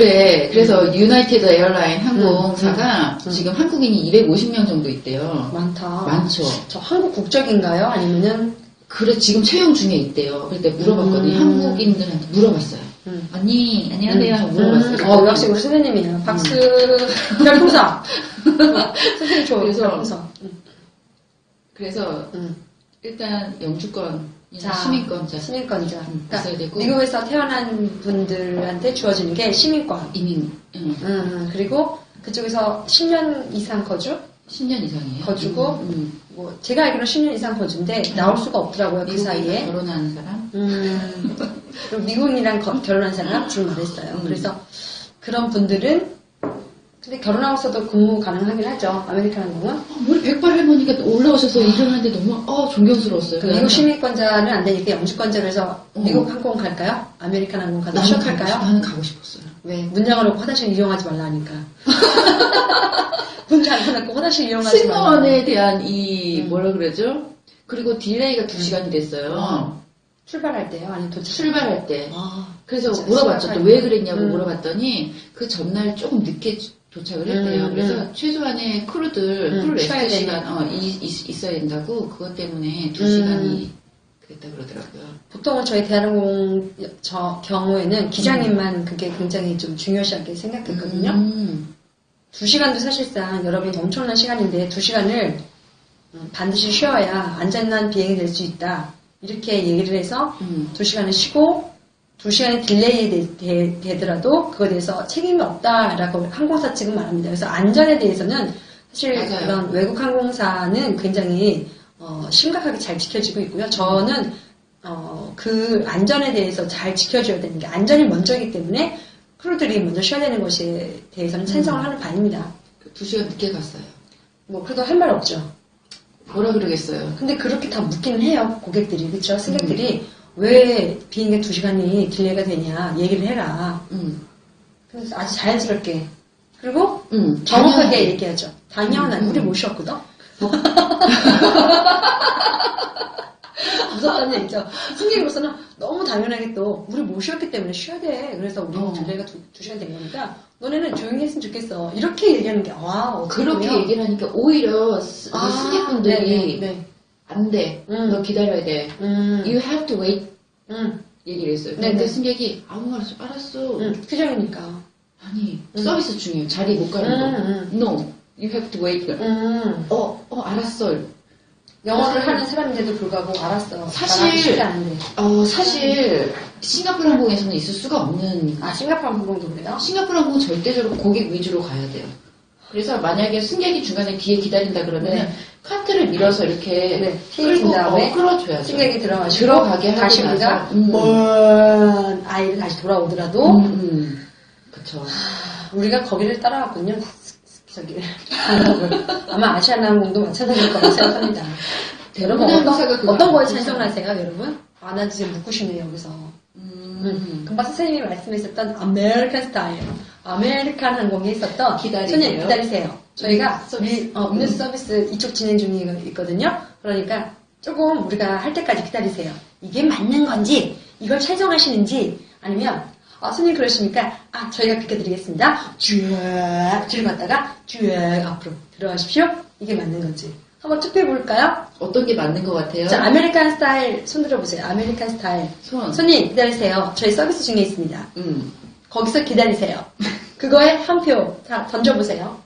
그래. 그래서 유나이티드 에어라인 항공사가 지금 한국인이 250명 정도 있대요. 많다. 많죠. 저 한국 국적인가요? 아니면은 그래, 지금 채용 중에 있대요. 그때 물어봤거든요. 한국인들한테 물어봤어요. 언니, 안녕하세요. 하고 물어봤어요. 역시 우리 선생님이에요. 박수. 별풍선. 선생님 좋아요. 그래서 별풍선. 그래서 일단 영주권, 자, 시민권자 시민권자. 있어야 그러니까 되고 미국에서 태어난 분들한테 주어지는 게 시민권. 이민 그리고 그쪽에서 10년 이상 거주? 10년 이상이에요. 거주고, 뭐, 제가 알기로는 10년 이상 거주인데, 나올 수가 없더라고요, 그 사이에. 결혼하는 사람? 그리고 미국인이랑 결혼한 사람 지금 말했어요. 그래서 그런 분들은, 근데 결혼하고서도 근무 가능하긴 하죠, 아메리칸 항공은. 우리 백발 할머니가 올라오셔서 일을 하는데 너무 존경스러웠어요. 그 미국 시민권자는 안 되니까 영주권자로 해서 미국 항공 갈까요? 아메리칸 항공 가서 취업할까요? 나는 가고 싶었어요. 왜? 문 열어놓고 화장실 이용하지 말라니까. 문 닫아놓고 화장실 이용하지 말라. 승무원에 대한 뭐라 그러죠? 그리고 딜레이가 2시간이 됐어요. 출발할 때요? 아니 도착? 출발할 때. 아, 그래서 진짜 물어봤죠. 또 왜 그랬냐고 음. 물어봤더니 그 전날 조금 늦게 도착을 했대요. 그래서 최소한의 크루 레스트 시간 있어야 된다고 그것 때문에 2시간이 그랬다 그러더라고요. 보통은 저희 대한항공 경우에는 기장님만 그게 굉장히 좀 중요시하게 생각했거든요. 2시간도 사실상 여러분이 엄청난 시간인데 2시간을 반드시 쉬어야 안전한 비행이 될 수 있다. 이렇게 얘기를 해서 2시간을 쉬고 2시간의 딜레이 되더라도 그거에 대해서 책임이 없다라고 항공사 측은 말합니다. 그래서 안전에 대해서는 사실 맞아요. 그런 외국 항공사는 굉장히 심각하게 잘 지켜지고 있고요. 저는 그 안전에 대해서 잘 지켜줘야 되는 게 안전이 먼저이기 때문에 크루들이 먼저 쉬어야 되는 것에 대해서는 찬성을 하는 바입니다. 2시간 늦게 갔어요. 뭐 그래도 할 말 없죠. 뭐라 그러겠어요. 근데 그렇게 다 묻기는 해요. 고객들이. 그쵸? 승객들이 왜 비행기 2시간이 딜레이가 되냐 얘기를 해라. 그래서 아주 자연스럽게. 그리고 정확하게 당연하게. 얘기하죠. 당연한. 우리 못 쉬었거든? 무섭다는 얘기죠. 승객으로서는 너무 당연하게 또 우리 못 쉬었기 때문에 쉬어야 돼. 그래서 우리 딜레이가 2시간 된 거니까 너네는 조용히 했으면 좋겠어. 이렇게 얘기하는 게 그렇게 얘기를 하니까 오히려 승객분들이 네. 안 돼. 너 기다려야 돼. You have to wait. 얘기를 했어요. 근데 네네. 승객이 아무 말 없이 알았어. 표정이니까. 아니 서비스 중이에요. 자리 못 가는 거. No. You have to wait. 알았어. 영어를 하는 사람인데도 불구하고 알았어. 사실 쉽지 않은데. 사실 싱가포르 항공에서는 있을 수가 없는. 싱가포르 항공도 그래요? 싱가포르 항공은 절대적으로 고객 위주로 가야 돼요. 그래서 만약에 승객이 중간에 뒤에 기다린다 그러면 카트를 밀어서 이렇게 튕긴 다음에 끌어줘야죠. 승객이 들어가시고 들어가게 하고 다시 나서 우리가 먼 아이를 다시 돌아오더라도 그쵸. 우리가 거기를 따라갔군요. 저기 아마 아시아나항공도 마찬가지일 거라고 생각합니다. 여러분 어떤 거에 찬성하세요, 여러분? 나 지금 묻고 싶네요, 여기서. 금방 선생님이 말씀하셨던 아메리칸 스타일, 아메리칸 항공에 있었던 손님 기다리세요. 저희가 음료수 서비스 이쪽 진행 중에 있거든요. 그러니까 조금 우리가 할 때까지 기다리세요. 이게 맞는 건지 이걸 찬성하시는지 아니면 손님 그러시니까 저희가 비켜드리겠습니다. 쭉 뒤로 갔다가 쭉 앞으로 들어가십시오. 이게 맞는 건지 한번 투표해 볼까요? 어떤 게 맞는 것 같아요? 자, 아메리칸 스타일 손 들어보세요. 아메리칸 스타일 손님 기다리세요. 저희 서비스 중에 있습니다. 거기서 기다리세요. 그거에 한 표 던져보세요.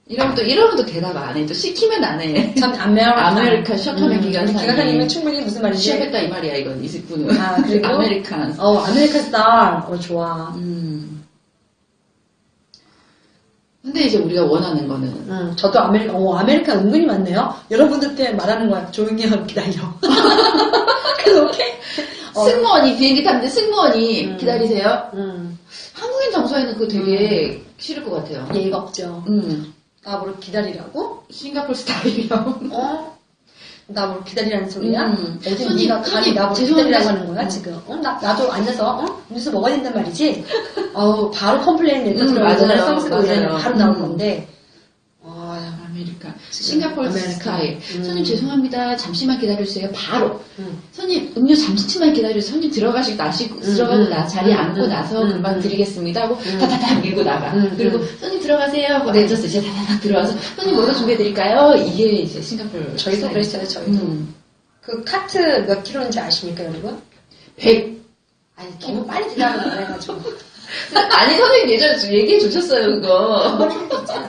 이러면 또 대답 안 해. 또 시키면 안 해. 전 아메리칸 셔터맨 기간사님. 기간사님은 충분히 무슨 말인지 취업했다 이 말이야 이건 20분은. 그리고 아메리칸. 아메리칸 스타일. 좋아. 근데 이제 우리가 원하는 거는 저도 아메리칸 은근히 많네요. 여러분들한테 말하는 거야. 조용히 하고 기다려. 그래서 오케이. 승무원이 비행기 탔는데 승무원이 기다리세요. 한국인 정서에는 그거 되게 싫을 것 같아요. 예의가 없죠. 나 뭘 기다리라고? 싱가포르 스타일이요. 나 뭘 기다리라는 소리야? 어디 손님, 네가 감히 나 뭘 죄송한데, 기다리라고 하는 거야 지금? 나도 앉아서 음료수 먹어야 된단 말이지? 바로 컴플레인 레터 들어가잖아요. 서비스가 오면 바로 나올 건데. 아메리칸. 싱가포르 아메리칸. 스타일. 손님 죄송합니다. 잠시만 기다려주세요. 바로. 음. 손님 음료 잠시만 기다려주세요. 손님 들어가고 자리에 앉고 나서 금방 드리겠습니다 하고 다다닥 밀고 나가. 그리고 손님 들어가세요 하고 앉았어요. 이제 다다닥 들어와서 손님 뭐가 준비해드릴까요? 이게 이제 싱가포르 저희도 스타일. 그랬어요, 저희도. 그 카트 몇 킬로인지 아십니까, 여러분? 100. 아니, 너무 빨리 들어가면 그래가지고. 아니 선생님 예전에 얘기해 주셨어요 그거.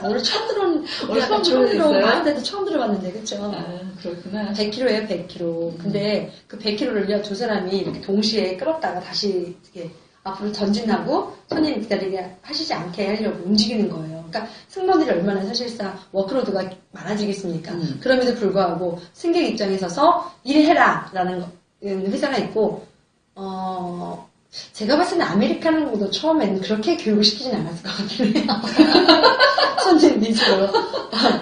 오늘 처음 들어온, 오늘 처음 들어온 들어봤어요? 많은데도 처음 들어봤는데, 그쵸? 아 그렇구나. 100kg예요, 100kg. 근데 그 100kg를요, 두 사람이 이렇게 동시에 끌었다가 다시 이렇게 앞으로 전진하고 손님 기다리게 하시지 않게 하려고 움직이는 거예요. 그러니까 승무원들이 얼마나 사실상 워크로드가 많아지겠습니까? 그럼에도 불구하고 승객 입장에 서서 일해라! 라는 회사가 있고, 제가 봤을 때는 아메리카노도 처음에는 그렇게 교육을 시키진 않았을 것 같긴 해요. 손님 위주로.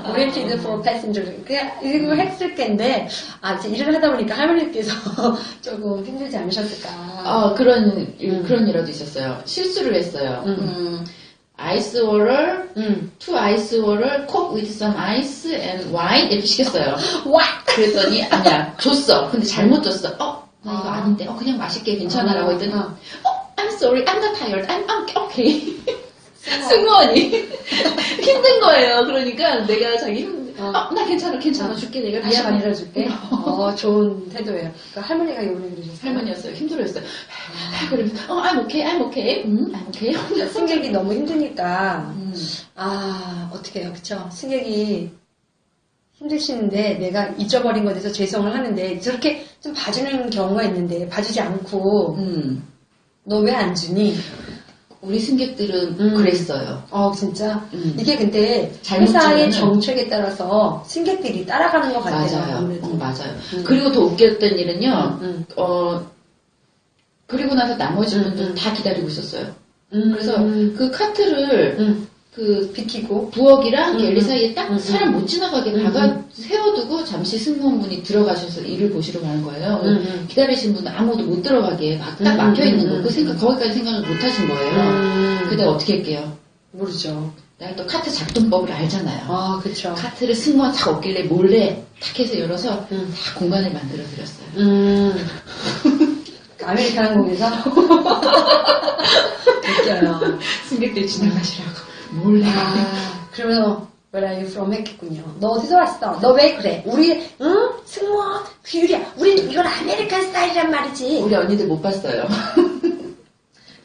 Oriented for passenger. 그냥 이거 했을 텐데, 이제 일을 하다 보니까 할머니께서 조금 힘들지 않으셨을까. 그런 일화도 있었어요. 실수를 했어요. 아이스 워터, two ice water, coke with some ice and wine 이렇게 시켰어요. 와! 그랬더니 아니야 줬어. 근데 잘못 줬어. 나 이거 아닌데. 그냥 맛있게 괜찮아라고 했더니 I'm sorry, I'm not tired. I'm okay. 승무원이 힘든 거예요. 그러니까 내가 자기 나 괜찮아 줄게. 내가 다시 미안해. 만들어줄게. 좋은 태도예요. 그러니까 할머니가 이번에 그러셨어요. 할머니였어요. 힘들어했어요. 그러면서 I'm okay, I'm okay. I'm okay. 승객이 너무 힘드니까 어떻게 해요, 그쵸? 승객이 힘드시는데 내가 잊어버린 것에 대해서 죄송을 하는데 저렇게 좀 봐주는 경우가 있는데 봐주지 않고 너 왜 안 주니? 우리 승객들은 그랬어요. 진짜? 이게 근데 잘못 회사의 주면은- 정책에 따라서 승객들이 따라가는 것 같아요. 맞아요. 아무래도. 맞아요. 그리고 더 웃겼던 일은요. 음. 그리고 나서 나머지 분들 다 기다리고 있었어요. 그래서 음. 그 카트를 그 비키고 부엌이랑 갤리 사이에 딱 음. 사람 못 지나가게 세워두고 잠시 승무원분이 들어가셔서 일을 보시러 가는 거예요. 기다리신 분은 아무도 못 들어가게 딱 막혀 있는 거예요. 거기까지 생각을 못 하신 거예요. 근데 어떻게 할게요? 모르죠. 내가 또 카트 작동법을 알잖아요. 그쵸. 카트를 승무원 탁 없길래 몰래 탁 해서 열어서 다 공간을 만들어 드렸어요. 아메리칸 항공에서 웃겨요. 승객들 지나가시라고 몰래. 그러면서 Where are you from? 했겠군요. 너 어디서 왔어? 너 왜 그래? 우리 승무원 규율이야. 우린 이건 아메리칸 스타일이란 말이지. 우리 언니들 못 봤어요.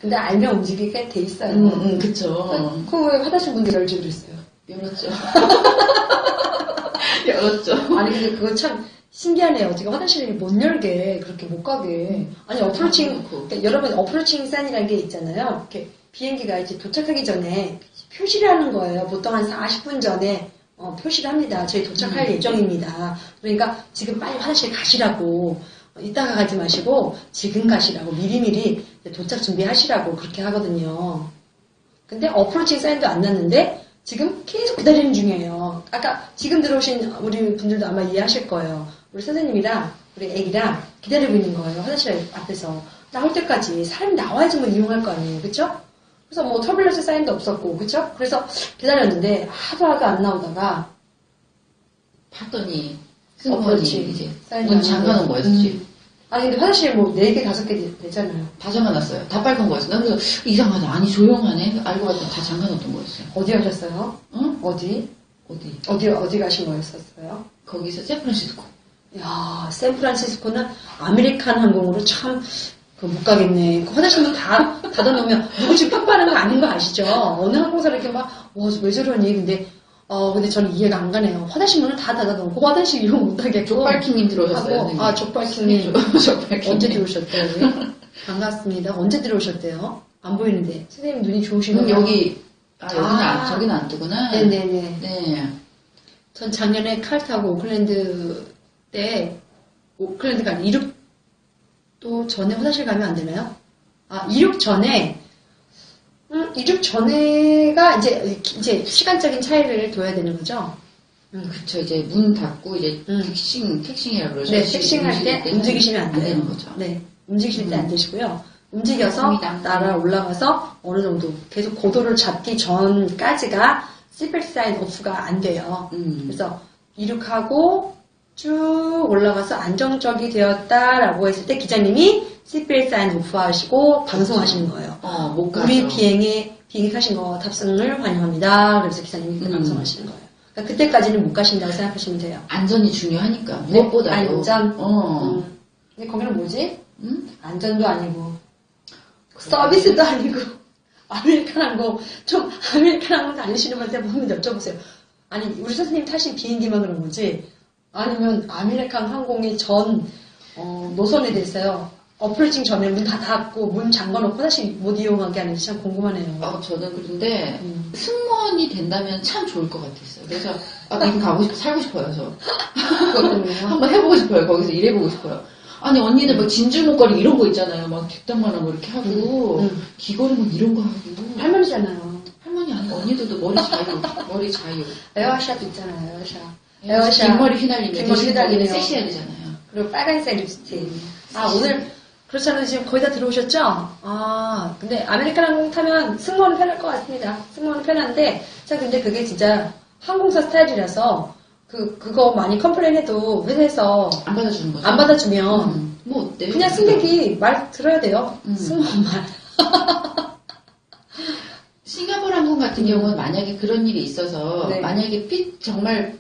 근데 알면 움직이게 돼 있어요. 그쵸. 그왜 화장실 문 열지 그랬어요? 열었죠. 열었죠. 아니 근데 그거 참 신기하네요. 지금 화장실을 못 열게 그렇게 못 가게. 아니 어프로칭 그러니까 여러분 어프로칭 사인이라는 게 있잖아요. 이렇게 비행기가 이제 도착하기 전에 표시를 하는 거예요. 보통 한 40분 전에 표시를 합니다. 저희 도착할 예정입니다. 그러니까 지금 빨리 화장실 가시라고 이따가 가지 마시고 지금 가시라고 미리미리 도착 준비하시라고 그렇게 하거든요. 근데 어프로칭 사인도 안 났는데 지금 계속 기다리는 중이에요. 아까 지금 들어오신 우리 분들도 아마 이해하실 거예요. 우리 선생님이랑 우리 애기랑 기다리고 있는 거예요. 화장실 앞에서. 나올 때까지 사람이 나와야지 뭐 이용할 거 아니에요. 그쵸? 그래서 뭐 터뷸런스 사인도 없었고, 그쵸? 그래서 기다렸는데 하도 안 나오다가 봤더니 승무원이 그렇지. 이제 사인이 문 안 잠가놓은 나오고. 거였지. 아니 근데 화장실 뭐 4개, 5개 되잖아요. 다 잠가놨어요. 다 빨간 거였어. 난 그래서 이상하다. 아니 조용하네. 알고 봤더니 다 잠가놓던 거였어요. 어디 가셨어요? 응? 어디? 어디 가신 거였었어요? 거기서 샌프란시스코. 야, 샌프란시스코는 아메리칸 항공으로 참, 못 가겠네. 그 화장실 문 다 닫아놓으면 누구 집 평가하는 거 아닌 거 아시죠? 어느 항공사 이렇게 막, 왜 저러니? 근데 저는 이해가 안 가네요. 화장실 문을 다 닫아놓고 화장실 이용 못 하겠고. 족발킹님 들어오셨어요. 선생님. 족발킹님. 족발킹님. 언제 들어오셨대요, 우리? 반갑습니다. 언제 들어오셨대요? 안 보이는데. 선생님 눈이 좋으신가요? 여기, 저기는 안 뜨구나. 네네네. 네. 전 작년에 칼 타고 오클랜드 때, 오클랜드가 아니, 이륙도 전에 화장실 가면 안 되나요? 이륙 전에, 이륙 전에가 이제 시간적인 차이를 둬야 되는 거죠? 그쵸. 이제 문 닫고, 이제 택싱이라고 그러죠. 네, 택싱할 때 움직이시면 안 돼요. 되는 거죠. 네, 움직이실 때 안 되시고요. 움직여서 맞습니다. 날아 올라가서 어느 정도 계속 고도를 잡기 전까지가 시벨트 사인 오프가 안 돼요. 그래서 이륙하고 쭉 올라가서 안정적이 되었다라고 했을 때 기자님이 CPL 사인 오프하시고 방송하시는 거예요. 못 가서. 우리 비행기 타신 거 탑승을 환영합니다. 그래서 기사님이 방송하시는 거예요. 그러니까 그때까지는 못 가신다고 생각하시면 돼요. 안전이 중요하니까, 무엇보다도. 안전. 근데 거기는 뭐지? 안전도 아니고, 서비스도 아니고, 아메리칸 항공, 좀 아메리칸 항공 다니시는 분한테 한번 여쭤보세요. 아니, 우리 선생님 타신 비행기만 그런 거지? 아니면 아메리칸 항공이 전 노선에 대해서요. 어프로칭 전에 문 다 닫고 문 잠궈놓고 다시 못 이용하게 하는지 참 궁금하네요. 저는 그런데 승무원이 된다면 참 좋을 것 같았어요. 그래서 미국 가고 싶어, 살고 싶어요. 저 한번 해보고 싶어요. 거기서 일해보고 싶어요. 아니 언니들 막 진주 목걸이 이런 거 있잖아요. 막 뒷담화나 뭐 이렇게 하고 귀걸이 뭐 이런 거 하고. 할머니잖아요. 할머니 아니고 언니들도 머리 자유, 머리 자유. 에어샷도 있잖아요. 에어샷. 뒷머리 휘날리면 뒷머리 휘날리네요. 섹시해야 되잖아요. 그리고 빨간색 립스틱. 오늘 그렇잖아요. 지금 거의 다 들어오셨죠? 근데 아메리칸 항공 타면 승무원은 편할 것 같습니다. 승무원은 편한데, 근데 그게 진짜 항공사 스타일이라서, 그거 많이 컴플레인 해도 회사에서 안 받아주는 거죠? 안 받아주면, 뭐 어때? 그냥 승객이 말 들어야 돼요. 승무원 말. 싱가포르 항공 같은 경우는 만약에 그런 일이 있어서, 네. 만약에 정말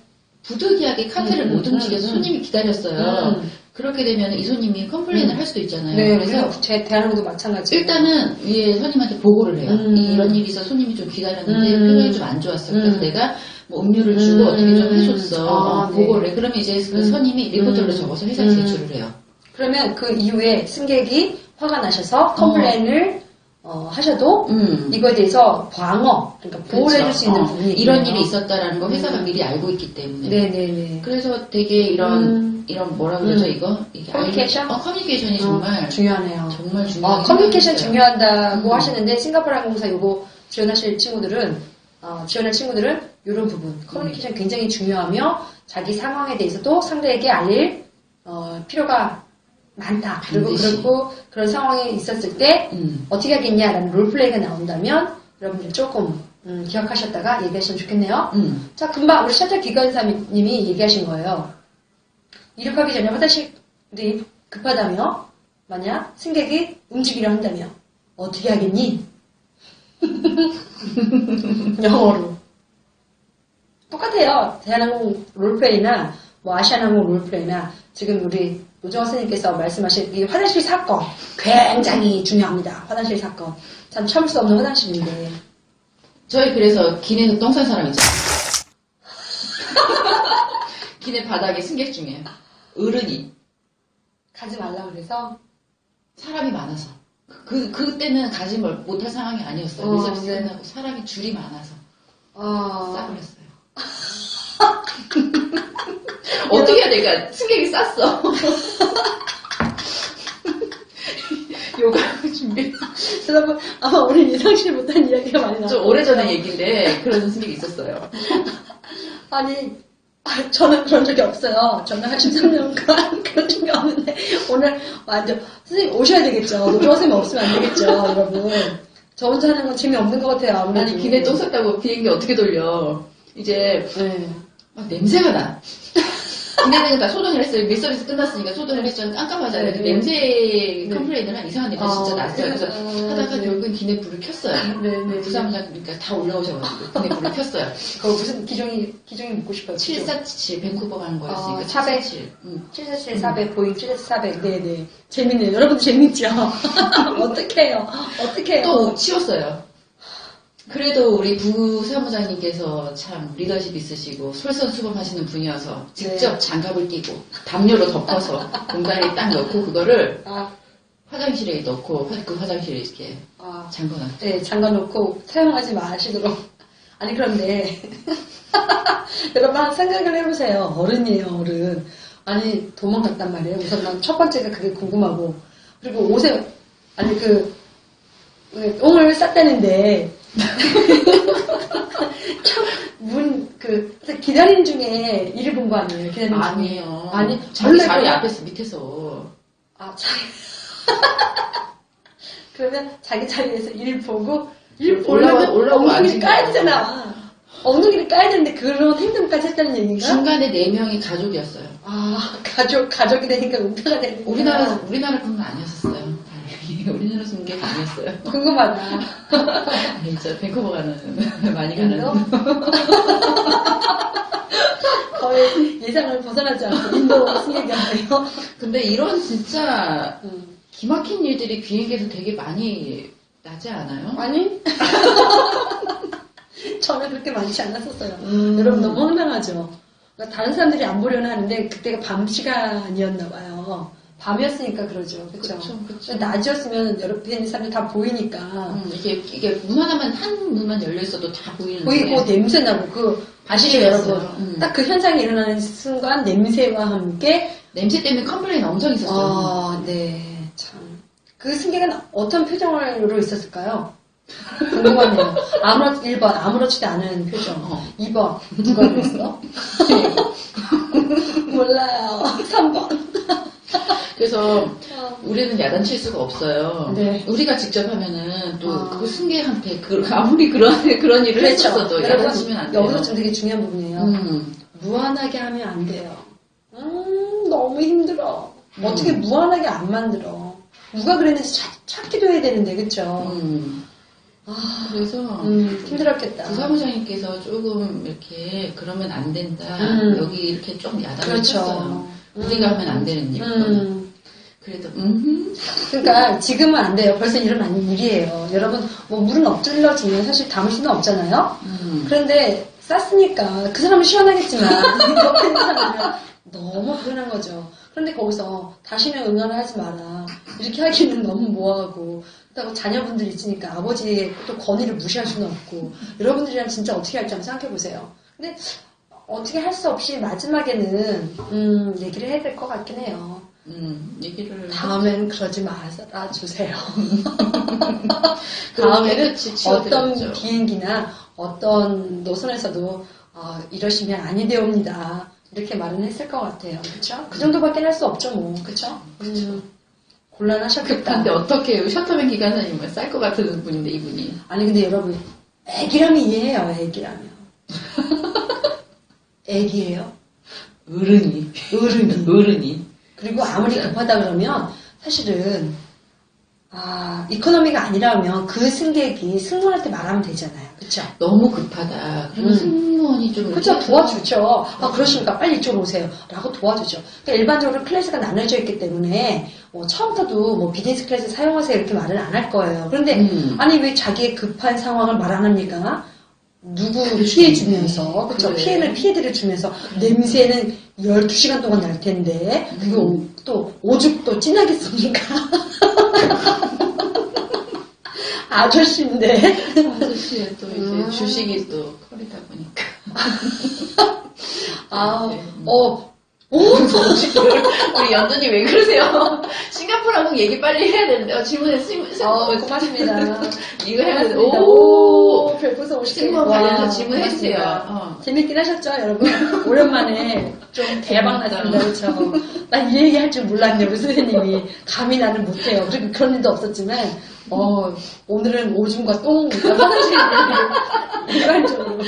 부득이하게 카페를 못 움직여서 손님이 기다렸어요. 그렇게 되면 이 손님이 컴플레인을 할 수도 있잖아요. 네, 그래서 제 대한항공도 마찬가지. 일단은 위에 손님한테 보고를 해요. 이런 일이 있어 손님이 좀 기다렸는데 표정이 좀 안 좋았어. 그래서 내가 뭐 음료를 주고 어떻게 좀 해줬어. 보고를 해. 그러면 이제 그 선임이 리포트를 적어서 회사에 제출을 해요. 그러면 그 이후에 승객이 화가 나셔서 컴플레인을 하셔도 이거에 대해서 그러니까 보호를 해줄 수 있는 부분이 이런 일이 있었다라는 거 회사가 미리 알고 있기 때문에. 네네네. 그래서 되게 이런 뭐라 그러죠 이거? 이게 커뮤니케이션? 커뮤니케이션이 정말 중요하네요. 정말 중요해요. 커뮤니케이션 중요하다고 하시는데 싱가포르 항공사 요거 지원할 친구들은 이런 부분 커뮤니케이션 굉장히 중요하며 자기 상황에 대해서도 상대에게 알릴 필요가 많다. 그리고 그런 상황이 있었을 때 어떻게 하겠냐라는 롤플레이가 나온다면 여러분들 조금 기억하셨다가 얘기하시면 좋겠네요. 자, 금방 우리 샤틀 기관사님이 얘기하신 거예요. 이륙하기 전에 화장실이 급하다며 만약 승객이 움직이려 한다며 어떻게 하겠니? 영어로 똑같아요. 대한항공 롤플레이나 아시아나항공 롤플레이나 지금 우리 노정화 선생님께서 말씀하신 이 화장실 사건 굉장히 중요합니다. 화장실 사건 참 참을 수 없는 화장실인데 저희 그래서 기내에서 똥 싼 사람 있잖아요. 기내 바닥에 승객 중에 어른이 가지 말라 그래서 사람이 많아서 그때는 가지 못할 상황이 아니었어요. 리서비스 끝나고 사람이 줄이 많아서 싸버렸어요. 어떻게 해야 될까? 승객이 쌌어. 요가 준비. 여러분 아마 우리 예상치 못한 이야기가 많이 나왔어요. 좀 오래전의 얘기인데 그런 승객이 있었어요. 아니 저는 그런 적이 없어요. 저는 한 13년간 그런 적이 없는데 오늘 완전 선생님 오셔야 되겠죠. 노조 선생님 없으면 안 되겠죠. 여러분 저 혼자 하는 건 재미없는 것 같아요. 아무래도. 아니 기내 똥 쌌다고 비행기 어떻게 돌려. 이제 막 냄새가 나. 기내는 다 소등을 했어요. 밀서비스 끝났으니까 소등을 했죠. 깜깜하잖아요. 냄새 컴플레인을 한 이상한 냄새 진짜 났어요. 그래서 하다가 결국엔 기내 불을 켰어요. 부사무장 그러니까 다 올라오셔가지고 기내 불을 켰어요. 그거 무슨 기종이 묻고 싶어요. 747 밴쿠버 가는 거였으니까 747. 747 400 보잉 747 400. 네네. 재밌네요. 여러분도 재밌죠? 어떡해요. 또 치웠어요. 그래도 우리 부사무장님께서 참 리더십 있으시고 솔선수범하시는 분이어서 직접 장갑을 끼고 담요로 덮어서 공간에 딱 넣고 그거를 화장실에 넣고 그 화장실에 이렇게 잠궈놨어요. 네, 잠궈놓고 사용하지 마시도록. 아니 그런데 여러분 한 생각을 해보세요. 어른이에요, 어른. 아니 도망갔단 말이에요. 우선 난 첫 번째가 그게 궁금하고 그리고 옷에 아니 똥을 쌌다는데 기다리는 중에 일을 본 거 아니에요? 기다리는 아니에요. 아니, 자기 자리 앞에서 밑에서. 그러면 자기 자리에서 일 보고, 올라오고 엉덩이 앉은 까야 되잖아. 엉덩이를 까야 되는데 그런 행동까지 했다는 얘기인가? 중간에 4명이 가족이었어요. 아, 가족이 되니까 은폐가 되는 우리나라 분은 아니었어요. 우리나라 순계가 아니었어요. 궁금하다. 진짜 밴쿠버 가는 많이 가는. 인도? 거의 예상을 벗어나지 않고 인도 승객이었네요. 근데 이런 진짜 기막힌 일들이 비행기에서 되게 많이 나지 않아요? 아니? 저는 그렇게 많지 않았었어요. 여러분 너무 황당하죠? 그러니까 다른 사람들이 안 보려는 하는데 그때가 밤 시간이었나 봐요. 밤이었으니까 그러죠. 그쵸? 그쵸. 낮이었으면 옆에 있는 사람이 다 보이니까. 이게 문 하나만, 한 문만 열려있어도 다 보이는데. 보이고 냄새 나고 아시죠 여러분? 딱 그 현장이 일어나는 순간 냄새와 함께 냄새 때문에 컴플레인 엄청 있었어요. 아, 네. 참. 그 승객은 어떤 표정으로 있었을까요? 궁금하네요. 1번, 아무렇지도 않은 표정. 2번, 누가 그랬어? 몰라요. 3번. 그래서 우리는 야단칠 수가 없어요. 네. 우리가 직접 하면은 또 그 승객한테 아무리 그런 일을 그렇죠. 했었어도 야단치면 안 돼요. 여기서 좀 되게 중요한 부분이에요. 무한하게 하면 안 돼요. 너무 힘들어. 어떻게 무한하게 안 만들어. 누가 그랬는지 찾기도 해야 되는데, 그쵸? 그래서 힘들었겠다. 부사무장님께서 조금 이렇게 그러면 안 된다. 여기 이렇게 좀 야단을 그렇죠. 쳤어요. 우리가 하면 안 되는 일. 그래도 그러니까 지금은 안 돼요. 벌써 일어난 일이에요. 여러분 뭐 물은 엎질러지면 사실 담을 수는 없잖아요. 그런데 쌌으니까 그 사람은 시원하겠지만 옆에 있는 사람은 너무 불안한 거죠. 그런데 거기서 다시는 응원을 하지 마라. 이렇게 하기는 너무 뭐하고 그렇다고 자녀분들이 있으니까 아버지의 또 권위를 무시할 수는 없고 여러분들이랑 진짜 어떻게 할지 한번 생각해 보세요. 근데 어떻게 할 수 없이 마지막에는 얘기를 해야 될 것 같긴 해요. 얘기를 다음엔 그러지 말아 주세요. 다음에는 어떤 비행기나 어떤 노선에서도 이러시면 아니 되옵니다. 이렇게 말은 했을 것 같아요. 그쵸? 그 정도밖에 할 수 없죠, 뭐. 그쵸? 곤란하셨겠다. 근데 어떻게 해요? 셔터맨 기관사님은 쌀 것 같은 분인데, 이분이. 아니, 근데 여러분, 애기라면 이해해요, 애기라면. 애기예요? 어른이. 그리고 아무리 급하다 그러면 사실은 이코노미가 아니라면 그 승객이 승무원한테 말하면 되잖아요. 그쵸? 너무 급하다. 그러면 승무원이 좀. 그쵸, 도와주죠. 그러시니까 빨리 이쪽으로 오세요. 라고 도와주죠. 그러니까 일반적으로 클래스가 나눠져 있기 때문에 처음부터도 뭐 비즈니스 클래스 사용하세요 이렇게 말을 안 할 거예요. 그런데 아니 왜 자기의 급한 상황을 말 안 합니까? 누구 피해 주면서, 그쵸? 그래. 피해들을 주면서, 냄새는 12시간 동안 날 텐데, 그리고 또 오죽도 진하게 씁니까? 아저씨인데. 아저씨의 또 이제 주식이 또 커리다 보니까. 우리 연두님 왜 그러세요? 싱가포르 항공 얘기 빨리 해야 되는데, 질문에 고맙습니다. 이거 해야 되는데, 별풍선 50개. 승무원 관련해서 질문해주세요. 재밌긴 하셨죠, 여러분? 오랜만에 좀 대박 났습니다, 그렇죠? 난 이 얘기 할 줄 몰랐네, 우리 선생님이. 감히 나는 못해요. 그리고 그런 일도 없었지만, 오늘은 오줌과 똥, 화장실 얘기를 일반적으로.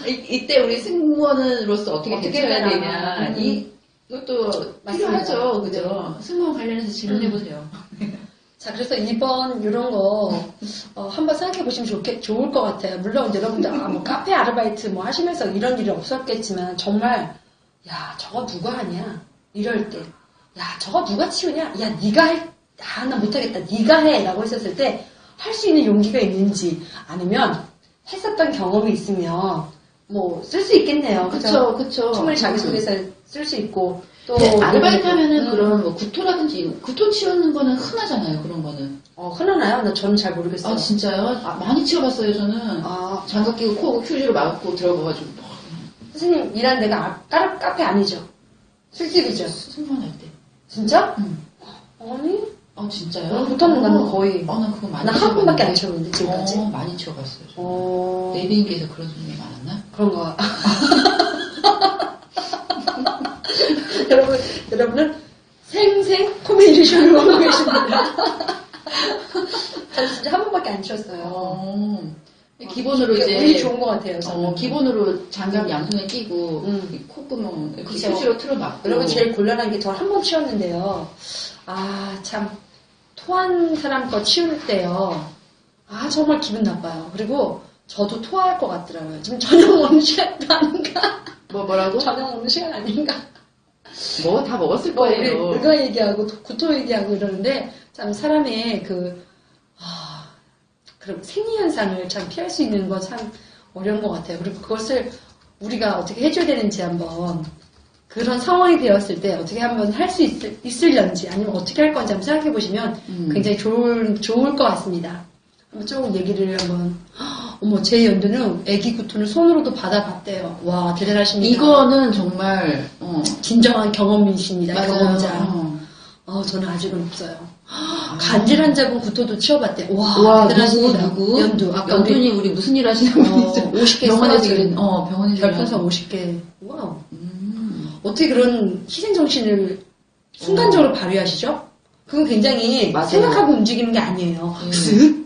이때 우리 승무원으로서 어떻게 대처해야 되냐. 이것도 필요하죠, 그죠? 승무원 관련해서 질문해보세요. 자, 그래서 이번 이런 거 한번 생각해 보시면 좋을 것 같아요. 물론 여러분들 뭐 카페 아르바이트 뭐 하시면서 이런 일이 없었겠지만 정말 야 저거 누가 하냐 이럴 때 야 저거 누가 치우냐 야 네가 해. 나 못하겠다 네가 해 라고 했었을 때 할 수 있는 용기가 있는지 아니면 했었던 경험이 있으면 뭐 쓸 수 있겠네요. 그쵸. 충분히 자기소개서에 쓸 수 있고 또 아르바이트 하면은 그런 뭐 구토라든지 구토 치우는 거는 흔하잖아요. 그런 거는. 흔하나요? 저는 잘 모르겠어요. 진짜요? 많이 치워봤어요. 저는. 장갑 끼고 코 휴지로 막고 들어가가지고. 선생님 일하는 데가 카페 아니죠? 술집이죠? 승무원 할 때. 진짜? 아니? 진짜요? 보통은 나는 거의. 난 그거 많이 난 한 번밖에 안 치웠는데, 지금까지. 많이 치워봤어요. 내 비행기에서 그런 손님이 많았나? 그런가. 여러분은 생생 코미디 쇼를 보고 계십니다. 저는 진짜 한 번밖에 안 치웠어요. 기본으로 운이 이제 좋은 것 같아요. 저는. 기본으로 장갑 양손에 끼고 이 콧구멍 이렇게 그죠. 수시로 틀어막고. 여러분 제일 곤란한 게 저 한 번 치웠는데요. 아 참 토한 사람 거 치울 때요. 아 정말 기분 나빠요. 그리고 저도 토할 것 같더라고요. 지금 저녁 먹는 시간도 아닌가? 뭐라고? 저녁 먹는 시간 아닌가? 뭐 다 먹었을 우리 거예요. 의가 얘기하고 구토 얘기하고 이러는데 참 사람의 그런 생리 현상을 참 피할 수 있는 건 참 어려운 것 같아요. 그리고 그것을 우리가 어떻게 해줘야 되는지 한번 그런 상황이 되었을 때 어떻게 한번 할 수 있을런지 아니면 어떻게 할 건지 한번 생각해 보시면 굉장히 좋을 것 같습니다. 한번 조금 얘기를 한번 어머 제 연두는 아기 구토를 손으로도 받아봤대요. 와 대단하십니다. 이거는 정말 진정한 경험이십니다. 맞아요. 경험자. 저는 아직은 없어요. 간질한 잡은 구토도 치워봤대. 와, 대단하십니다. 누구? 연두. 아까 연두님 우리 무슨 일 하시는 분이죠? 50개 병원에서 써가지고. 일은, 병원에서 별풍선 50개. 와우. 어떻게 그런 희생정신을 순간적으로 발휘하시죠? 그건 굉장히 맞아요. 생각하고 움직이는 게 아니에요. 쓱.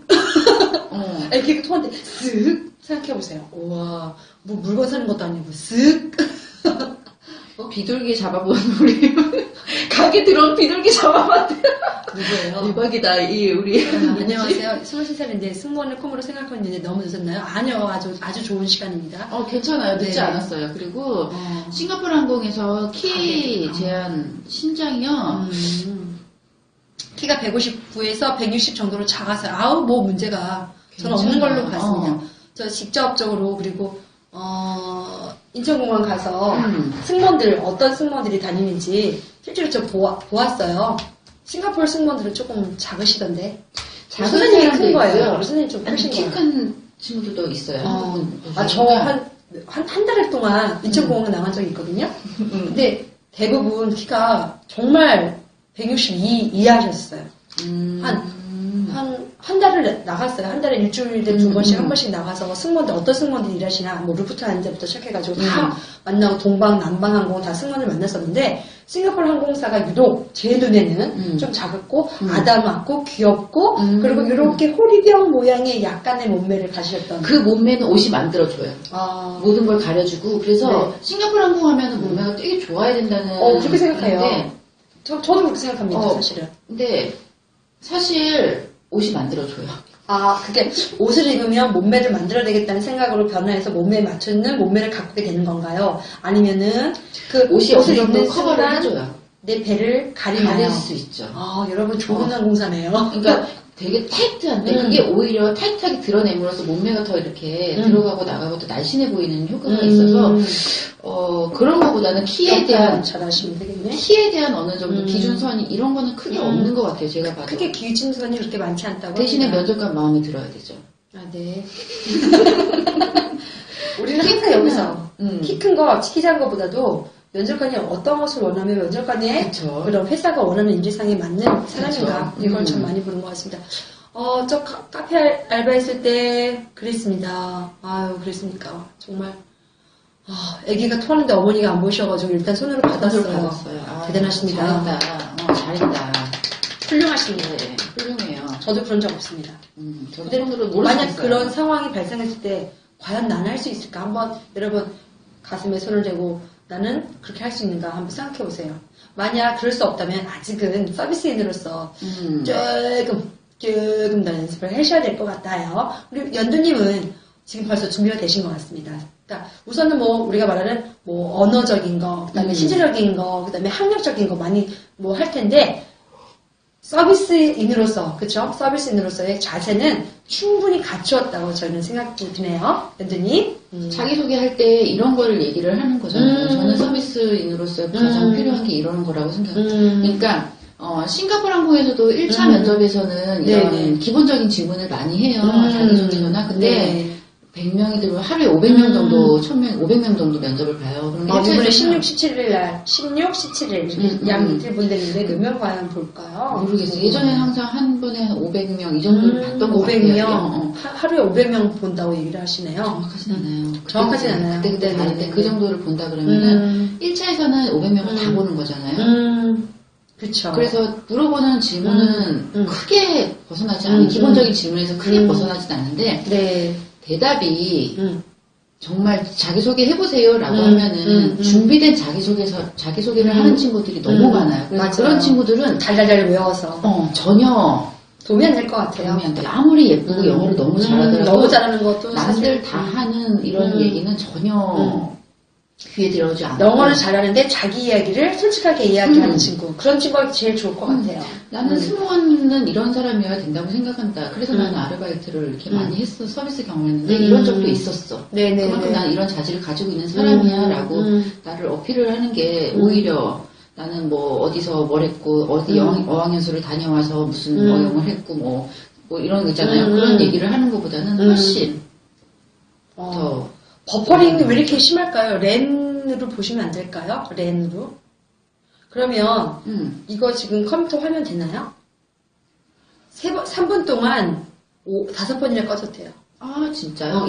이렇게 토한테 쓱 생각해보세요. 와, 뭐 물건 사는 것도 아니고 쓱. 비둘기 잡아본 우리 가게 들어온 비둘기 잡아봤대요. 누구예요? 대박이다. 우리 안녕하세요. 23살인데 승무원을 꿈으로 생각하고 있는데 너무 늦었나요? 아니요. 아주 좋은 시간입니다. 괜찮아요. 늦지 네. 않았어요. 그리고 싱가포르 항공에서 키 제한 신장이요. 키가 159에서 160 정도로 작아서 뭐 문제가 저는 없는 걸로 봤습니다. 저 직접적으로 그리고 인천공항 가서 승무원들 어떤 승무원들이 다니는지 실제로 저 보았어요. 싱가포르 승무원들은 조금 작으시던데. 선생님이 큰 거예요. 우리 선생님 좀 크신 거예요. 키 큰 친구들도 있어요. 저 한 달 동안 인천공항에 나간 적이 있거든요. 근데 대부분 키가 정말 162 이하셨어요. 한 달을 나갔어요. 한 달에 일주일에 두 번씩 한 번씩 나가서 승무원들 어떤 승무원들이 일하시나 뭐 루프트한자부터 시작해가지고 다 만나고 동방 남방 항공 다 승무원을 만났었는데 싱가포르 항공사가 유독 제 눈에는 좀 작았고 아담하고 귀엽고 그리고 이렇게 호리병 모양의 약간의 몸매를 가지셨던 그 몸매는 옷이 만들어줘요. 모든 걸 가려주고 그래서 싱가포르 항공 하면은 몸매가 되게 좋아야 된다는 그렇게 생각해요. 건데, 저도 그렇게 생각합니다. 사실은. 근데 사실 옷이 만들어줘요. 그게 옷을 입으면 몸매를 만들어내겠다는 생각으로 변화해서 몸매에 맞추는 몸매를 가꾸게 되는 건가요? 아니면은 그 옷이 옷을 어느 정도 입는 커버를 순간 해줘요. 내 배를 가리나요? 가릴 수 있죠. 여러분 좋은 항공사네요. 그러니까 되게 타이트한데 그게 오히려 타이트하게 드러냄으로써 몸매가 더 이렇게 들어가고 나가고 또 날씬해 보이는 효과가 있어서 그런 거보다는 키에 대한 잘하시면 되겠네. 키에 대한 어느 정도 기준선이 이런 거는 크게 없는 것 같아요. 제가 봐도. 크게 기준선이 그렇게 많지 않다고. 대신에 합니다. 면접관 마음에 들어야 되죠. 네. 우리는 항상 여기서 키 큰 거, 키 작은 거보다도 면접관이 어떤 것을 원하면 면접관의 그쵸. 그런 회사가 원하는 인지상에 맞는 사람인가 그쵸. 이걸 참 많이 보는 것 같습니다. 저 카페 알바했을 때 그랬습니다. 그랬습니까? 정말 아기가 토하는데 어머니가 안 보셔가지고 일단 손으로 받았어요. 대단하십니다. 잘했다. 잘했다. 훌륭하십니다. 네, 훌륭해요. 저도 그런 적 없습니다. 저도 근데 손으로 만약 그런 상황이 발생했을 때 과연 나는 할 수 있을까? 한번 여러분 가슴에 손을 대고 나는 그렇게 할 수 있는가 한번 생각해 보세요. 만약 그럴 수 없다면 아직은 서비스인으로서 조금 더 연습을 하셔야 될 것 같아요. 우리 연두님은 지금 벌써 준비가 되신 것 같습니다. 그러니까 우선은 우리가 말하는 언어적인 거, 그다음에 신체적인 거, 그다음에 학력적인 거 많이 할 텐데 서비스인으로서 그렇죠? 서비스인으로서의 자세는 충분히 갖추었다고 저는 생각이 드네요. 연두님. 자기소개할 때 이런 거를 얘기를 하는 거잖아요. 저는 서비스인으로서 가장 필요한 게 이런 거라고 생각해요. 그러니까 싱가포르 항공에서도 1차 면접에서는 이런 네네. 기본적인 질문을 많이 해요. 자기소개서나. 근데 네. 100명이 들면 하루에 500명 정도, 1000명, 500명 정도 면접을 봐요. 그럼 이번에 16, 17일 날, 16, 17일 양 이틀 본다는데 몇 명 과연 볼까요? 모르겠어요. 예전에는 항상 한 번에 한 500명 이 정도를 봤던 것 500명? 같아요. 하루에 500명 본다고 얘기를 하시네요. 정확하진 않아요. 정확하진 않아요. 그때 네네네. 다른데 그 정도를 본다 그러면은 1차에서는 500명을 다 보는 거잖아요. 그쵸. 그래서 물어보는 질문은 크게 벗어나지 않아요. 기본적인 질문에서 크게 벗어나진 않는데 네. 대답이 정말 자기소개 해보세요라고 하면은 준비된 자기소개를 하는 친구들이 너무 많아요. 그래서 맞아요. 그런 친구들은 달달달 외워서 전혀 도움이 안 될 것 같아요. 도움이 안 돼. 아무리 예쁘고 영어를 너무 잘하더라도 너무 잘하는 것도 남들 사실 다 하는 이런 얘기는 전혀 귀에 들어오지 않아요. 영어를 잘하는데 자기 이야기를 솔직하게 이야기하는 친구. 그런 친구가 제일 좋을 것 같아요. 나는 승무원은 이런 사람이어야 된다고 생각한다. 그래서 나는 아르바이트를 이렇게 많이 했어. 서비스 경험했는데 이런 적도 있었어. 네네. 그만큼 나는 이런 자질을 가지고 있는 사람이야 라고 나를 어필을 하는 게 오히려 나는 뭐 어디서 뭘 했고 어디 어학연수를 다녀와서 무슨 어용을 했고 뭐 이런 거 있잖아요. 그런 얘기를 하는 것보다는 훨씬 더 버퍼링이 왜 이렇게 심할까요? 랜으로 보시면 안 될까요? 랜으로. 그러면 이거 지금 컴퓨터 화면 되나요? 3분 동안 5번이나 꺼졌대요. 아 진짜요?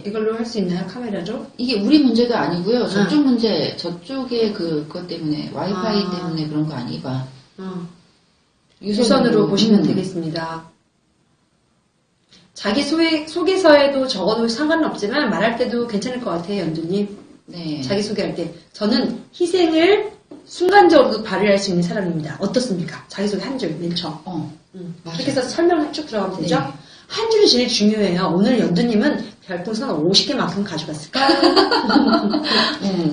이걸로 할 수 있나요? 카메라로? 이게 우리 문제가 아니고요. 저쪽 문제, 저쪽에 그것 때문에 와이파이 때문에 그런 거 아니가. 유선으로 보시면 되겠습니다. 자기 소개서에도 적어도 상관은 없지만 말할 때도 괜찮을 것 같아요, 연두님. 네. 자기 소개할 때 저는 희생을 순간적으로 발휘할 수 있는 사람입니다. 어떻습니까? 자기 소개 한 줄, 맨 처음. 그렇게 해서 설명을 쭉 들어가면 되죠? 네. 한 줄이 제일 중요해요. 오늘 연두님은 별풍선 50개만큼 가져갔을까?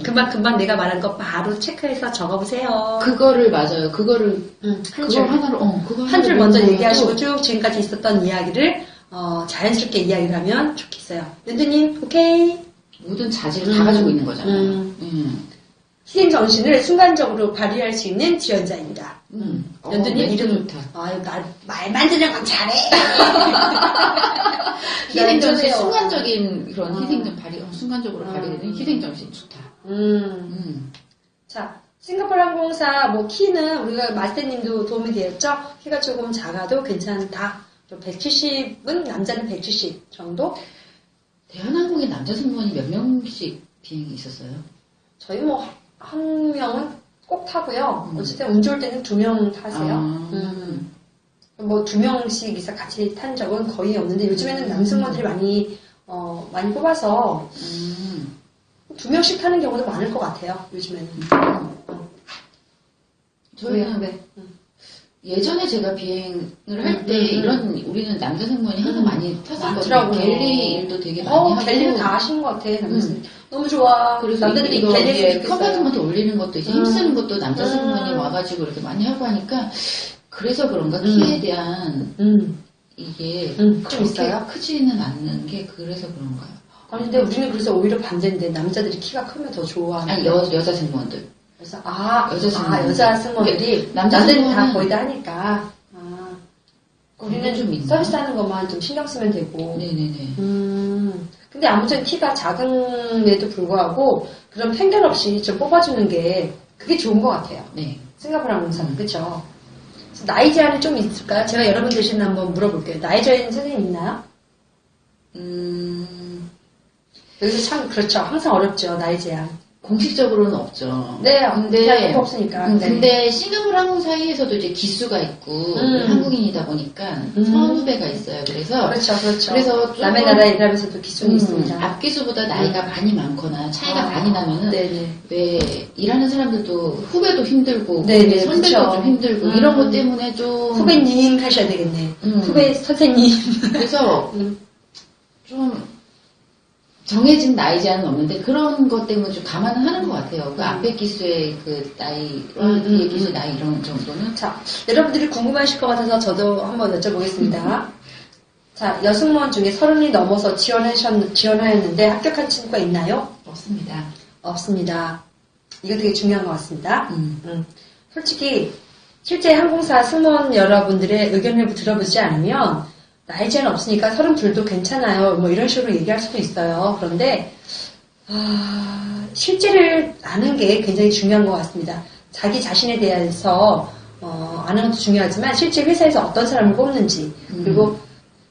금방 내가 말한 거 바로 체크해서 적어보세요. 그거를 맞아요. 그거를 한 줄 하나로 한 줄 먼저 얘기하시고 쭉 지금까지 있었던 이야기를 자연스럽게 이야기를 하면 좋겠어요. 연두님, 오케이. 모든 자질을 다 가지고 있는 거잖아요. 희생 정신을 순간적으로 발휘할 수 있는 지원자입니다. 연두님 이름 좋다. 말 만드는 건 잘해. 희생 정신, 순간적인 그런 희생 정 순간적으로 발휘되는 희생 정신 좋다. 자, 싱가포르 항공사 키는 우리가 마스터님도 도움이 되었죠? 키가 조금 작아도 괜찮다. 170은 남자는 170 정도? 대한항공의 남자 승무원이 몇 명씩 비행이 있었어요? 저희 한 명은 꼭 타고요. 어쨌든 운 좋을 때는 2명 타세요. 2명씩 이서 같이 탄 적은 거의 없는데 요즘에는 남승무원들이 많이 뽑아서 2명씩 타는 경우도 많을 것 같아요. 요즘에는. 저희는 예전에 제가 비행을 할 때 우리는 남자 승무원이 항상 많이 탔었거든요. 갤리 일도 되게 많이 하고. 갤리는 다 하시는 것 같아. 너무 좋아. 그래서 남자들이 이거 갤리 컴파트먼트 올리는 것도 이제 힘쓰는 것도 남자 승무원이 와가지고 이렇게 많이 하고 하니까 그래서 그런가 키에 대한 이게 그렇게 있어요? 크지는 않는 게 그래서 그런가요? 아니 근데 우리는 그래서 오히려 반대인데 남자들이 키가 크면 더 좋아하는. 아니 여자 승무원들. 그래서 여자 승무원들이 남자들이 다 거의 다 하니까. 우리는 좀 있나? 서비스하는 것만 좀 신경 쓰면 되고. 네네네. 근데 아무튼 키가 작음에도 불구하고 그런 편견 없이 좀 뽑아주는 게 그게 좋은 것 같아요. 네. 싱가포르 항공사는 그렇죠. 나이 제한이 좀 있을까요? 제가 여러분 대신 한번 물어볼게요. 나이 제한 선생님 있나요? 여기서 참 그렇죠. 항상 어렵죠. 나이 제한. 공식적으로는 없죠. 네, 근데 없으니까. 근데 싱가포르 항공 사이에서도 이제 기수가 있고 한국인이다 보니까 선후배가 있어요. 그래서 그렇죠. 그래서 좀 남의 나라에 일하면서도 기수는 있습니다. 앞기수보다 나이가 많이 많거나 차이가 많이 나면은 네네. 왜 일하는 사람들도 후배도 힘들고 네네, 선배도 그쵸. 좀 힘들고 이런 것 때문에 좀 후배님 하셔야 되겠네. 후배 선생님. 그래서 좀 정해진 나이 제한은 없는데 그런 것 때문에 좀 감안을 하는 것 같아요. 그 앞에 기수의 그 나이와 뒤에 기수의 나이 이런 정도는. 자, 여러분들이 궁금하실 것 같아서 저도 한번 여쭤보겠습니다. 자, 여승무원 중에 30이 넘어서 지원하였는데 합격한 친구가 있나요? 없습니다. 없습니다. 이거 되게 중요한 것 같습니다. 솔직히 실제 항공사 승무원 여러분들의 의견을 들어보지 않으면 나이 제한 없으니까 32도 괜찮아요. 뭐 이런 식으로 얘기할 수도 있어요. 그런데 실제를 아는 게 굉장히 중요한 것 같습니다. 자기 자신에 대해서 아는 것도 중요하지만 실제 회사에서 어떤 사람을 뽑는지 그리고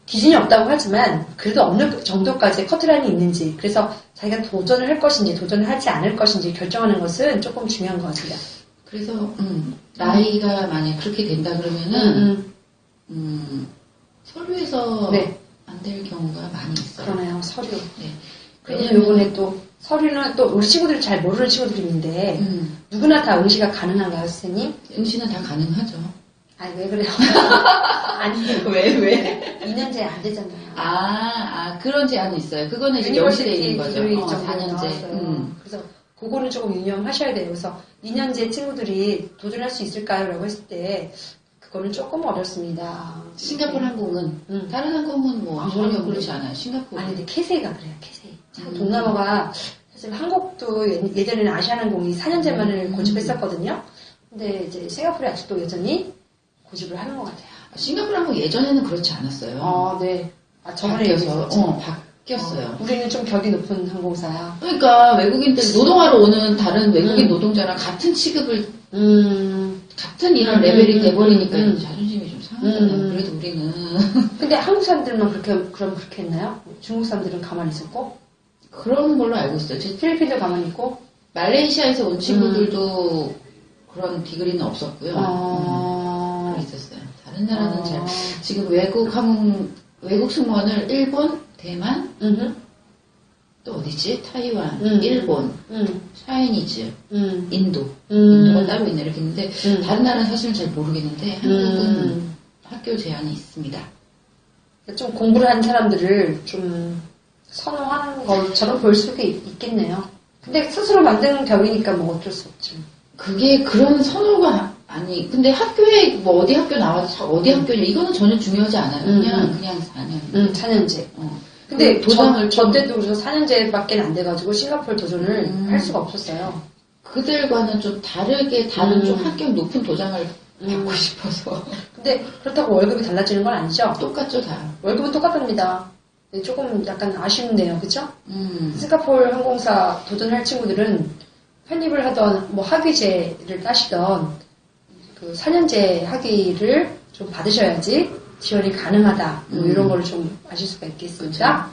기준이 없다고 하지만 그래도 어느 정도까지 커트라인이 있는지 그래서 자기가 도전을 할 것인지 도전을 하지 않을 것인지 결정하는 것은 조금 중요한 것 같습니다. 그래서 나이가 만약 그렇게 된다 그러면은 서류에서 네. 안 안 될 경우가 많이 있어요. 그러네요, 서류. 네. 그러면 요번에 또 서류는 또 우리 친구들이 잘 모르는 친구들이 있는데 누구나 다 응시가 가능한가요, 선생님? 응시는 다 가능하죠. 아니 왜 그래요? 아니 왜? 2년제 안 되잖아요. 그런 제한은 있어요. 그거는 이제 유니버시티 영시돼 있는 거죠. 기준이 4년제. 나왔어요. 그래서 그거는 조금 유념하셔야 돼요. 그래서 2년제 친구들이 도전할 수 있을까요? 라고 했을 때 그거는 조금 어렵습니다. 싱가포르 항공은 다른 항공은 뭐 아무래도 전혀 그렇지 않아요. 싱가포르. 아니 근데 캐세이가 그래요. 캐세이. 참 동남아가 사실 한국도 예전에는 아시아나항공이 4년제만을 고집했었거든요. 근데 이제 싱가포르이 아직도 여전히 고집을 하는 것 같아요. 싱가포르 항공 예전에는 그렇지 않았어요. 아, 네. 저번에 바뀌어서 바뀌었어요. 우리는 좀 격이 높은 항공사야. 그러니까 외국인들 노동하러 오는 다른 외국인 노동자랑 같은 취급을 같은 이런 레벨이 돼버리니까 자존심이 좀 상하잖아요. 그래도 우리는 근데 한국 사람들만 그렇게 했나요? 중국 사람들은 가만히 있었고? 그런 걸로 알고 있어요. 필리핀도 가만히 있고? 말레이시아에서 온 친구들도 그런 비글리는 없었고요. 그랬었어요. 다른 나라는 지금 외국 승무원을 일본, 대만, 또 어디지? 타이완, 일본, 차이니즈, 인도가 따로 있네 이렇게 있는데 다른 나라는 사실은 잘 모르겠는데 한국은 학교 제한이 있습니다. 좀 공부를 한 사람들을 좀 선호하는 것처럼 볼 수가 있겠네요. 근데 스스로 만든 격이니까 뭐 어쩔 수 없죠. 그게 그런 선호가 근데 학교에 뭐 어디 학교 나와서 어디 학교냐 이거는 전혀 중요하지 않아요. 그냥 4년. 4년제. 근데 저 때도 그래서 4년제밖에 안 돼가지고 싱가포르 도전을 할 수가 없었어요. 그들과는 좀 다르게 다른 좀 합격 높은 도장을 받고 싶어서. 근데 그렇다고 월급이 달라지는 건 아니죠? 똑같죠 다. 월급은 똑같답니다. 조금 약간 아쉽네요, 그쵸? 싱가포르 항공사 도전할 친구들은 편입을 하던 뭐 학위제를 따시던 그 4년제 학위를 좀 받으셔야지 지원이 가능하다. 뭐 이런 거를 좀 아실 수가 있겠습니다.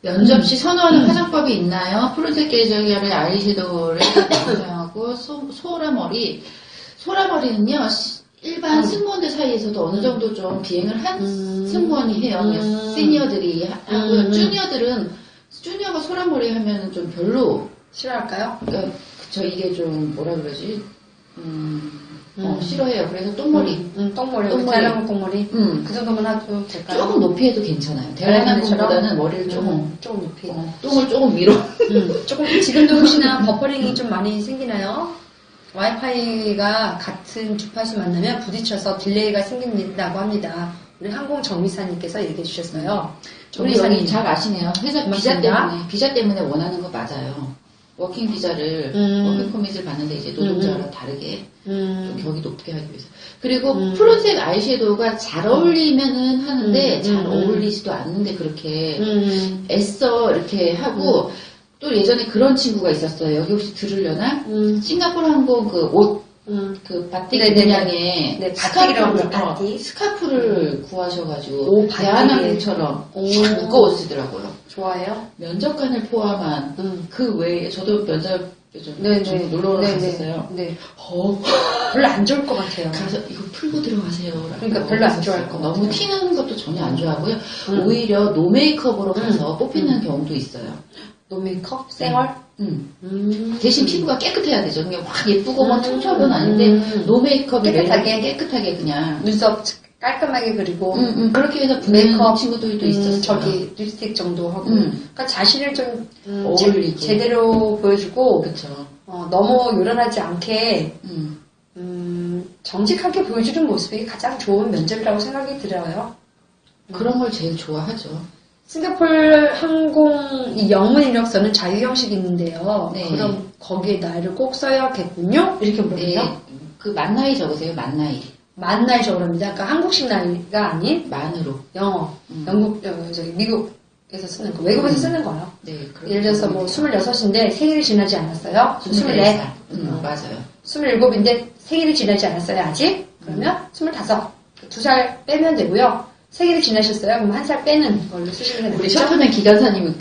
면접 시 선호하는 화장법이 있나요? 푸른색 계절의 아이섀도우를 사용하고 소라머리는요 일반 승무원들 사이에서도 어느 정도 좀 비행을 한 승무원이 해요. 시니어들이 하고요. 주니어가 소라머리 하면 좀 별로 싫어할까요? 그러니까 이게 좀 뭐라 그러지? 싫어해요. 그래서 똥머리. 똥머리. 대한항공 똥머리. 그 정도만 해도 될까요? 조금 높이 해도 괜찮아요. 대한항공보다는 머리를 조금 높이. 똥을 조금 위로. 조금 지금도 혹시나 버퍼링이 좀 많이 생기나요? 와이파이가 같은 주파수 만나면 부딪혀서 딜레이가 생긴다고 합니다. 우리 항공 정비사님께서 얘기해 주셨어요. 정비사님 잘 아시네요. 회사 비자 때문에 원하는 거 맞아요. 워킹 비자를 워킹 퍼밋을 받는데 이제 노동자랑 다르게 좀 격이 높게 하기 위해서. 그리고 푸른색 아이섀도우가 잘 어울리면은 하는데 잘 어울리지도 않는데 그렇게 애써 이렇게 하고 또 예전에 그런 친구가 있었어요. 여기 혹시 들으려나? 싱가포르 항공 그 옷, 그 바틱 문양의 스카프를 구하셔가지고 대한항공처럼 두꺼워 쓰더라고요. 좋아해요? 면접관을 포함한 그 외에 저도 면접에 좀 놀러 갔었어요. 별로 안 좋을 것 같아요. 가서 이거 풀고 들어가세요. 그러니까 별로 안 좋아할 것 같아요. 너무 티나는 것도 전혀 안 좋아하고요. 오히려 노 메이크업으로 가서 뽑히는 경우도 있어요. 노 메이크업? 생얼? 대신 피부가 깨끗해야 되죠. 그냥 확 예쁘고 막 청초하건 아닌데 노 메이크업이 깨끗하게 그냥 눈썹 깔끔하게 그리고 그렇게 해서 메이크업 친구들도 있었어요. 립스틱 정도 하고 그러니까 자신을 좀 어울리고 제대로 보여주고 그쵸. 너무 요란하지 않게 정직하게 보여주는 모습이 가장 좋은 면접이라고 생각이 들어요. 그런 걸 제일 좋아하죠. 싱가포르 항공 이 영문 이력서는 자유 형식이 있는데요. 네. 그럼 거기에 나이를 꼭 써야겠군요? 이렇게 물어보죠. 네. 그 만 나이 적으세요. 만 나이. 만 나이 적으랍니다. 그러니까 한국식 나이가 아닌 만으로. 영어, 미국에서 쓰는 거, 외국에서 쓰는 거예요. 네. 예를 들어서 뭐 26인데 생일이 지나지 않았어요. 24. 맞아요. 27인데 생일이 지나지 않았어요. 아직? 그러면 25. 2살 빼면 되고요. 생일이 지나셨어요. 그럼 1살 빼는 걸로 쓰시면 됩니다. 우리 셔터맨 기관사님은